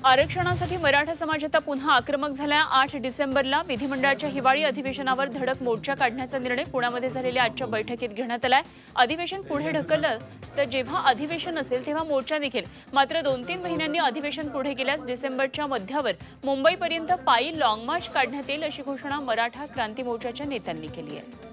आरक्षणासाठी मराठा समाज आता पुन्हा आक्रमक झाला. 8 डिसेंबरला विधिमंडळाच्या हिवाळी अधिवेशनावर धडक मोर्चा काढण्याचा निर्णय पुण्यामध्ये झालेल्या आजच्या बैठकीत घेण्यात आलाय. अधिवेशन पुढे ढकललं तर जेव्हा अधिवेशन असेल तेव्हा मोर्चा निघेल. मात्र 2-3 महिन्यांनी अधिवेशन पुढे गेल्यास डिसेंबरच्या मध्यावर मुंबईपर्यंत पायी लॉंग मार्च काढण्यात येईल अशी घोषणा मराठा क्रांती मोर्चाच्या नेत्यांनी केली आहे.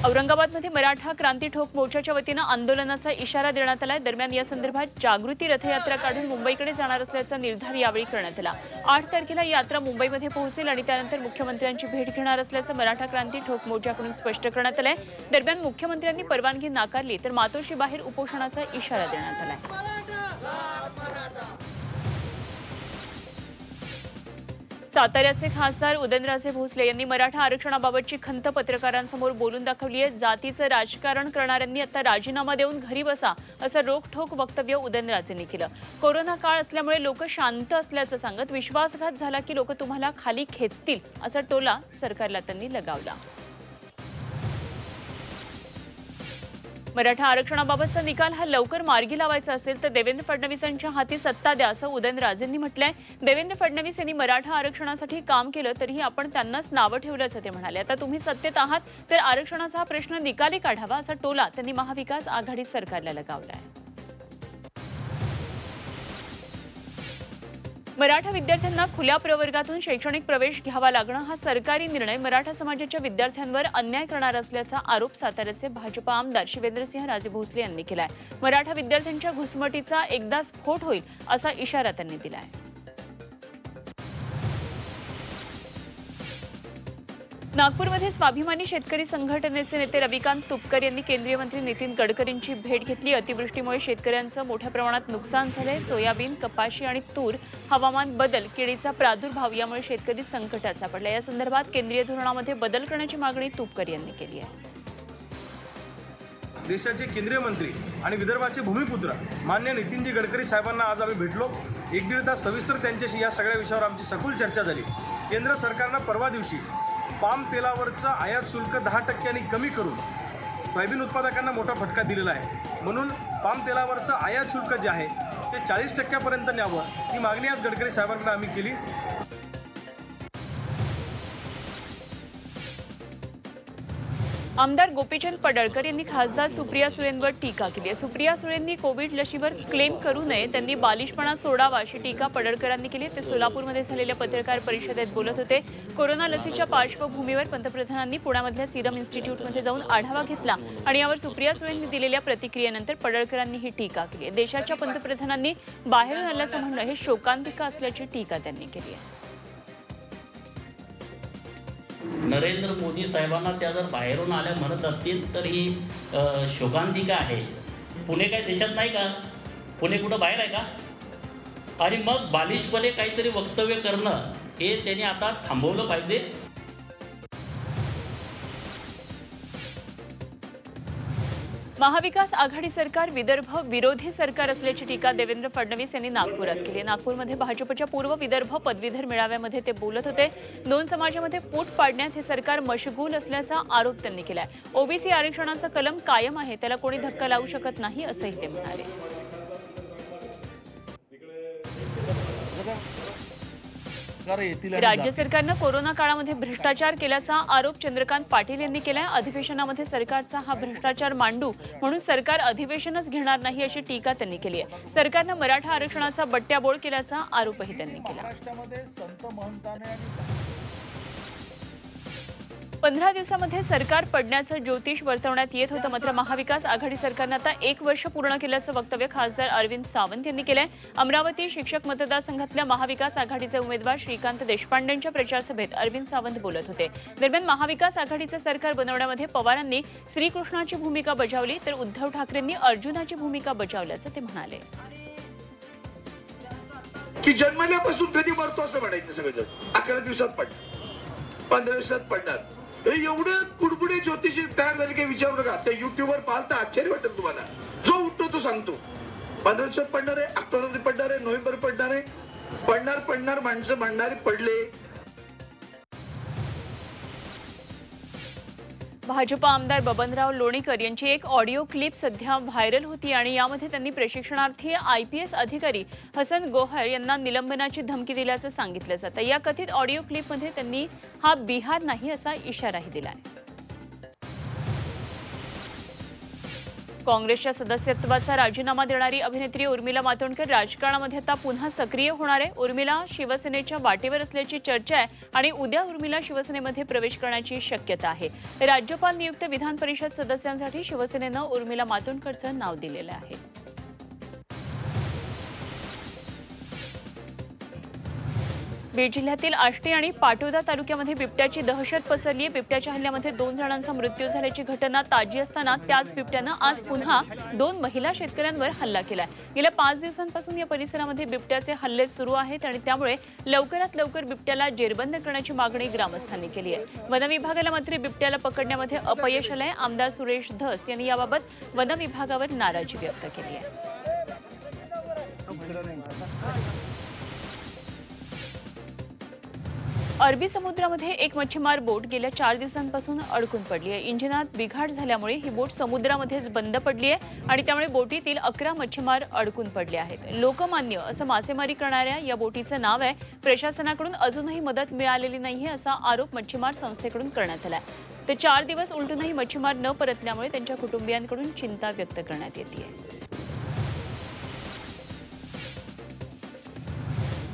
औरंगाबादमध्ये मराठा क्रांती ठोक मोर्चाच्या वतीनं आंदोलनाचा इशारा देण्यात आलाय. दरम्यान या संदर्भात जागृती रथयात्रा काढून मुंबईकडे जाणार असल्याचा निर्धार यावेळी करण्यात आला. 8 तारखेला ही यात्रा मुंबईमध्ये पोहोचेल आणि त्यानंतर मुख्यमंत्र्यांची भेट घेणार असल्याचं मराठा क्रांती ठोक मोर्चाकडून स्पष्ट करण्यात आलंय. दरम्यान मुख्यमंत्र्यांनी परवानगी नाकारली तर मातोश्री बाहेर उपोषणाचा इशारा देण्यात आलाय. साताऱ्याचे खासदार उदयनराजे भोसले यांनी मराठा आरक्षणाबाबतची खंत पत्रकारांसमोर बोलून दाखवली आहे. जातीचं राजकारण करणाऱ्यांनी आता राजीनामा देऊन घरी बसा असं रोखठोक वक्तव्य उदयनराजेंनी केलं. कोरोना काळ असल्यामुळे लोक शांत असल्याचं सांगत विश्वासघात झाला की लोक तुम्हाला खाली खेचतील असा टोला सरकारला त्यांनी लगावला. मराठा आरक्षणाबाबतचा निकाल हा लवकर मार्गी लावायचा असेल तर देवेंद्र फडणवीसांच्या हाती सत्ता द्या असं उदयनराजेंनी म्हटलंय. देवेंद्र फडणवीस यांनी मराठा आरक्षणासाठी काम केलं तरीही आपण त्यांनाच नावं ठेवल्याचं ते म्हणाले. आता तुम्ही सत्तेत आहात तर आरक्षणाचा हा प्रश्न निकाली काढावा असा टोला त्यांनी महाविकास आघाडी सरकारला लगावलाय. मराठा विद्यार्थ्यांना खुल्या प्रवर्गातून शैक्षणिक प्रवेश घ्यावा लागणं हा सरकारी निर्णय मराठा समाजाच्या विद्यार्थ्यांवर अन्याय करणार असल्याचा आरोप साताऱ्याचे भाजपा आमदार शिवेंद्रसिंहराजे भोसले यांनी केलाय. मराठा विद्यार्थ्यांच्या घुसमटीचा एकदा स्फोट होईल असा इशारा त्यांनी दिलाय. नागपूरमध्ये स्वाभिमानी शेतकरी संघटनेचे नेते रविकांत तुपकर यांनी केंद्रीय मंत्री नितीन गडकरींची भेट घेतली. अतिवृष्टीमुळे शेतकऱ्यांचं मोठ्या प्रमाणात नुकसान झालंय. सोयाबीन, कपाशी आणि तूर, हवामान बदल, किडीचा प्रादुर्भाव यामुळे शेतकरी संकटात सापडला. या संदर्भात केंद्रीय धोरणामध्ये बदल करण्याची मागणी तुपकर यांनी केली आहे. देशाचे केंद्रीय मंत्री आणि विदर्भाचे भूमिपुत्र मान्य नितीनजी गडकरी साहेबांना आज आम्ही भेटलो. 1-1.5 तास सविस्तर त्यांच्याशी या सगळ्या विषयावर आमची सखोल चर्चा झाली. केंद्र सरकारनं परवा दिवशी पाम तेलावरचं आयात शुल्क 10% कमी करून सोयाबीन उत्पादकांना मोठा फटका दिलेला आहे. म्हणून पाम तेलावरचं आयात शुल्क जे आहे ते 40% न्यावं ही मागणी आज गडकरी साहेबांकडे आम्ही केली. आमदार गोपीचंद पडळकर यांनी खासदार सुप्रिया सुळेंवर टीका केली आहे. सुप्रिया सुळेंनी कोविड लशीवर क्लेम करू नये, त्यांनी बालिशपणा सोडावा अशी टीका पडळकरांनी केली. ते सोलापूरमध्ये झालेल्या पत्रकार परिषदेत बोलत होते. कोरोना लसीच्या पार्श्वभूमीवर पंतप्रधानांनी पुण्यामधल्या सिरम इन्स्टिट्यूटमध्ये जाऊन आढावा घेतला आणि यावर सुप्रिया सुळेंनी दिलेल्या प्रतिक्रियेनंतर पडळकरांनी ही टीका केली आहे. देशाच्या पंतप्रधानांनी बाहेरून आल्याचं म्हणणं हे शोकांतिका असल्याची टीका त्यांनी केली आहे. नरेंद्र मोदी साहेबांना त्या जर बाहेरून आल्या म्हणत असतील तर ही शोकांतिका आहे. पुणे काय देशात नाही का? पुणे कुठं बाहेर आहे का? आणि मग बालिशपणे काहीतरी वक्तव्य करणं हे त्यांनी आता थांबवलं पाहिजे. महाविकास आघाडी सरकार विदर्भ विरोधी सरकार असल्याची टीका देवेंद्र फडणवीस यांनी नागपुरात केली. नागपूरमध्ये भाजपच्या पूर्व विदर्भ पदवीधर मेळाव्यामध्ये ते बोलत होते. 2 समाजामध्ये फूट पाडण्यात हे सरकार मशगूल असल्याचा आरोप त्यांनी केलाय. ओबीसी आरक्षणाचा कलम कायम आहे, त्याला कोणी धक्का लावू शकत नाही असंही ते म्हणाले. राज्य सरकारनं कोरोना काळामध्ये भ्रष्टाचार केल्याचा आरोप चंद्रकांत पाटील यांनी केलाय. अधिवेशनामध्ये सरकारचा हा भ्रष्टाचार मांडू म्हणून सरकार अधिवेशनच घेणार नाही अशी टीका त्यांनी केली आहे. सरकारनं मराठा आरक्षणाचा बट्ट्याबोळ केल्याचा आरोपही त्यांनी केला. 15 दिवसामध्ये सरकार पडण्याचं ज्योतिष वर्तवण्यात येत होतं. मात्र महाविकास आघाडी सरकारनं आता 1 वर्ष पूर्ण केल्याचं वक्तव्य खासदार अरविंद सावंत यांनी केलंय. अमरावती शिक्षक मतदारसंघातल्या महाविकास आघाडीचे उमेदवार श्रीकांत देशपांडेंच्या प्रचार सभेत अरविंद सावंत बोलत होते. दरम्यान महाविकास आघाडीचं सरकार बनवण्यामध्ये पवारांनी श्रीकृष्णाची भूमिका बजावली तर उद्धव ठाकरेंनी अर्जुनाची भूमिका बजावल्याचं ते म्हणाले. की जन्मल्यापासून कधी मरतो असं म्हणायचं सगळं. 11 दिवसात पडणार, 15 दिवसात पडणार. एवढं कुडकुडे ज्योतिषी तयार झाले काही विचारू नका. त्या युट्यूबवर पाहता आश्चर्य वाटेल तुम्हाला. जो उठतो तो सांगतो 15 दिवसात पडणार आहे, ऑक्टोबरमध्ये पडणार आहे, नोव्हेंबर पडणार आहे. पडणार माणसं म्हणणारे पडले. भाजप आमदार बबनराव लोणीकर यांची एक ऑडिओ क्लिप सध्या व्हायरल होती आणि यामध्ये त्यांनी प्रशिक्षणार्थी IPS अधिकारी हसन गोहर यांना निलंबनाची धमकी दिल्याचं सांगितलं जातं। या कथित ऑडिओ क्लिपमध्ये त्यांनी हा बिहार नाही असा इशाराही दिलाय। काँग्रेसच्या सदस्यत्वाचा राजीनामा देणारी अभिनेत्री उर्मिला मातोंडकर राजकारणामध्ये आता पुन्हा सक्रिय होणार आहे। उर्मिला शिवसेनेच्या वाटेवर असल्याची चर्चा आहे आणि उद्या उर्मिला शिवसेनेमध्ये प्रवेश करण्याची शक्यता आहे। राज्यपाल नियुक्त विधान परिषद सदस्यांसाठी शिवसेनेनं उर्मिला मातोंडकरचं नाव दिलेलं आहे। बीड जिल्ह्यातील आष्टी आणि पाटोदा तालुक्यामध्ये बिबट्याची दहशत पसरली आहे। बिबट्याच्या हल्ल्यामध्ये 2 जणांचा मृत्यू झाल्याची घटना ताजी असताना त्याच बिबट्यानं आज पुन्हा 2 महिला शेतकऱ्यांवर हल्ला केलाय। गेल्या 5 दिवसांपासून या परिसरामध्ये बिबट्याचे हल्ले सुरू आहेत आणि त्यामुळे लवकरात लवकर बिबट्याला जेरबंद करण्याची मागणी ग्रामस्थांनी केली आहे। वन विभागाला मात्र बिबट्याला पकडण्यामध्ये अपयश आलंय। आमदार सुरेश धस यांनी याबाबत वन विभागावर नाराजी व्यक्त केली आहे। अरबी समुद्रामध्ये एक मच्छीमार बोट गेल्या 4 दिवसांपासून अडकून पडली आहे। इंजिनात बिघाड झाल्यामुळे ही बोट समुद्रामध्येच बंद पडली आहे आणि त्यामुळे बोटीतील 11 मच्छीमार अडकून पडले आहेत। लोकमान्य असं मासेमारी करणाऱ्या या बोटीचं नाव आहे। प्रशासनाकडून अजूनही मदत मिळालेली नाहीये असा आरोप मच्छीमार संस्थेकडून करण्यात आलाय। ते 4 दिवस उलटूनही मच्छीमार न परतल्यामुळे त्यांच्या कुटुंबियांकडून चिंता व्यक्त करण्यात येते।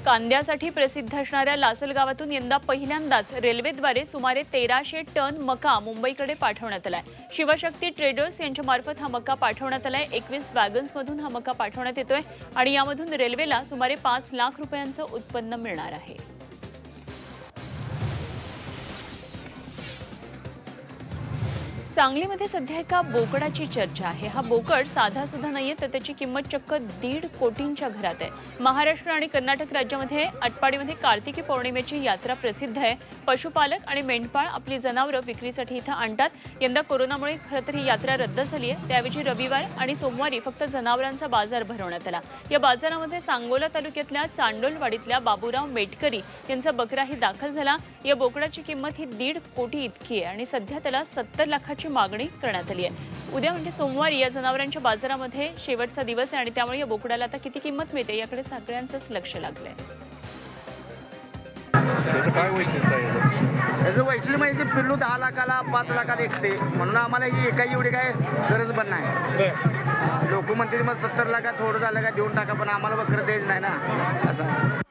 कांद्यासाठी प्रसिद्ध असणाऱ्या लासल गावातून यंदा पहिल्यांदाच रेल्वेद्वारे सुमारे 1300 टन मका मुंबईकडे पाठवण्यात आलाय। शिवशक्ती ट्रेडर्स यांच्या मार्फत हा मका पाठवण्यात आलाय। 21 वॅगन्समधून हा मका पाठवण्यात येतोय आणि यामधून रेल्वेला सुमारे 5 लाख रुपयांचं उत्पन्न मिळणार आहे। सांगलीमध्ये सध्या एका बोकडाची चर्चा आहे। हा बोकड साधा सुद्धा नाहीये तर त्याची किंमत चक्क 1.5 कोटींच्या घरात आहे। महाराष्ट्र आणि कर्नाटक राज्यामध्ये आटपाडीमध्ये कार्तिकी पौर्णिमेची यात्रा प्रसिद्ध आहे। पशुपालक आणि मेंढपाळ आपली जनावरं विक्रीसाठी इथं आणतात। यंदा कोरोनामुळे खरं तर ही यात्रा रद्द झाली आहे। त्याऐवजी रविवार आणि सोमवारी फक्त जनावरांचा बाजार भरवण्यात आला। या बाजारामध्ये सांगोला तालुक्यातल्या चांडोलवाडीतल्या बाबूराव मेटकरी यांचा बकराही दाखल झाला। या बोकडाची किंमत ही 1.5 कोटी इतकी आहे आणि सध्या त्याला 70 लाखाची मागणी करण्यात आली आहे। उद्या म्हणजे सोमवारी या जनावरांच्या बाजारामध्ये शेवटचा दिवस आहे आणि त्यामुळे या बोकडाला आता किती किंमत मिळते याकडे सगळ्यांचंच लक्ष लागलंय। काय वैशिष्ट्य आहे याचं वैशिष्ट्य म्हणजे पिल्लू 10 लाखाला 5 लाखाला विकते म्हणून आम्हाला ही एकाही एवढी काय गरज पण नाही। लोक म्हणते मग 70 लाखात थोडं झालं का देऊन टाका पण आम्हाला बकरं द्यायचं नाही ना असं।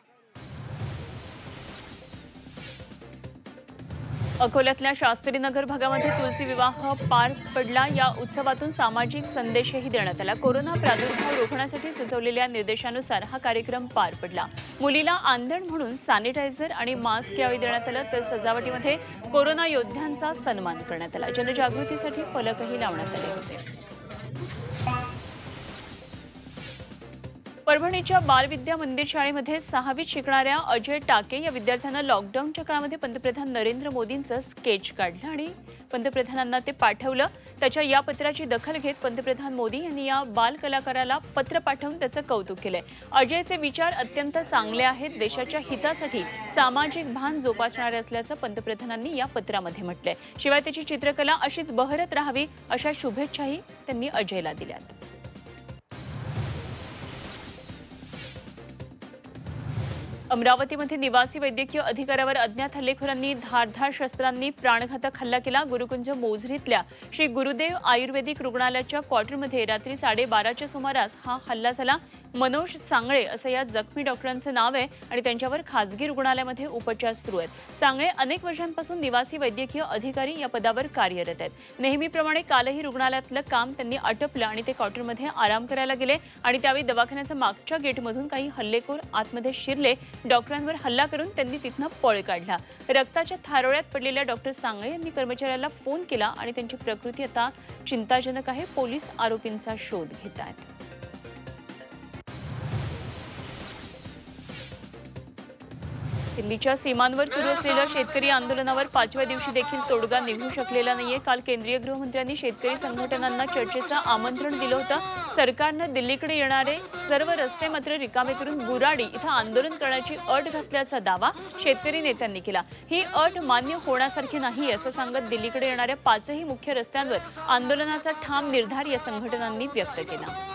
अकोल्यातल्या शास्त्रीनगर भागामध्ये तुलसी विवाह पार पडला। या उत्सवातून सामाजिक संदेशही देण्यात आला। कोरोना प्रादुर्भाव रोखण्यासाठी सुचवलेल्या निर्देशानुसार हा कार्यक्रम पार पडला। मुलीला आंधण म्हणून सॅनिटायझर आणि मास्क यावेळी देण्यात आलं तर सजावटीमध्ये कोरोना योद्ध्यांचा सन्मान करण्यात आला। जनजागृतीसाठी फलकही लावण्यात आले होते। परभणीच्या बालविद्या मंदिर शाळेमध्ये 6वीत शिकणाऱ्या अजय टाके या विद्यार्थ्यांना लॉकडाऊनच्या काळामध्ये पंतप्रधान नरेंद्र मोदींचं स्केच काढलं आणि पंतप्रधानांना ते पाठवलं। त्याच्या या पत्राची दखल घेत पंतप्रधान मोदी यांनी या बाल कलाकाराला पत्र पाठवून त्याचं कौतुक केलंय। अजयचे विचार अत्यंत चांगले आहेत। देशाच्या हितासाठी सामाजिक भान जोपासणारे असल्याचं पंतप्रधानांनी या पत्रामध्ये म्हटलंय। शिवाय त्याची चित्रकला अशीच बहरत राहावी अशा शुभेच्छाही त्यांनी अजयला दिल्यात। अमरावतीमध्ये निवासी वैद्यकीय अधिकाऱ्यावर अज्ञात हल्लेखोरांनी धारधार शस्त्रांनी प्राणघातक हल्ला केला। गुरुकुंज मोझरीतल्या श्री गुरुदेव आयुर्वेदिक रुग्णालयाच्या क्वार्टरमध्ये रात्री 12:30च्या सुमारास हा हल्ला झाला। मनोज सांगळे असं या जखमी डॉक्टरांचं नाव आहे आणि त्यांच्यावर खासगी रुग्णालयामध्ये उपचार सुरू आहेत। सांगळे अनेक वर्षांपासून निवासी वैद्यकीय अधिकारी या पदावर कार्यरत आहेत। नेहमीप्रमाणे कालही रुग्णालयातलं काम त्यांनी आटपलं आणि ते क्वार्टरमध्ये आराम करायला गेले आणि त्यावेळी दवाखान्याच्या मागच्या गेटमधून काही हल्लेखोर आतमध्ये शिरले। डॉक्टरांवर हल्ला करून त्यांनी तिथनं पळ काढला। रक्ताच्या थारोळ्यात पडलेल्या डॉक्टर सांगळे यांनी कर्मचाऱ्याला फोन केला आणि त्यांची प्रकृती आता चिंताजनक आहे। पोलीस आरोपींचा शोध घेत आहेत। दिल्लीच्या सीमांवर सुरू असलेल्या शेतकरी आंदोलनावर 5व्या दिवशी देखील तोडगा निघू शकलेला नाहीये. काल केंद्रीय गृहमंत्र्यांनी शेतकरी संघटनांना चर्चेचं आमंत्रण दिलं होतं. सरकारनं दिल्लीकडे येणारे सर्व रस्ते मात्र रिकामे करून बुराडी इथं आंदोलन करण्याची अट घातल्याचा दावा शेतकरी नेत्यांनी केला. ही अट मान्य होण्यासारखी नाही असं सांगत दिल्लीकडे येणाऱ्या 5ही मुख्य रस्त्यांवर आंदोलनाचा ठाम निर्धार या संघटनांनी व्यक्त केला.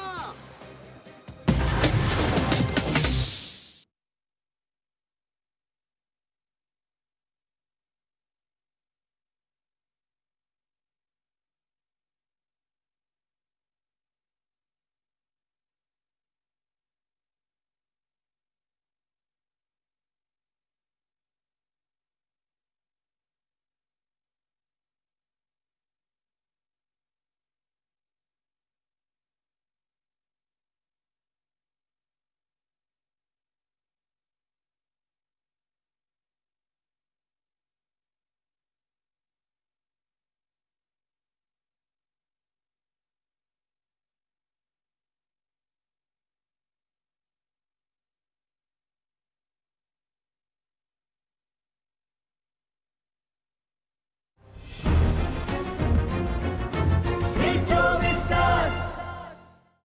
Rejoice!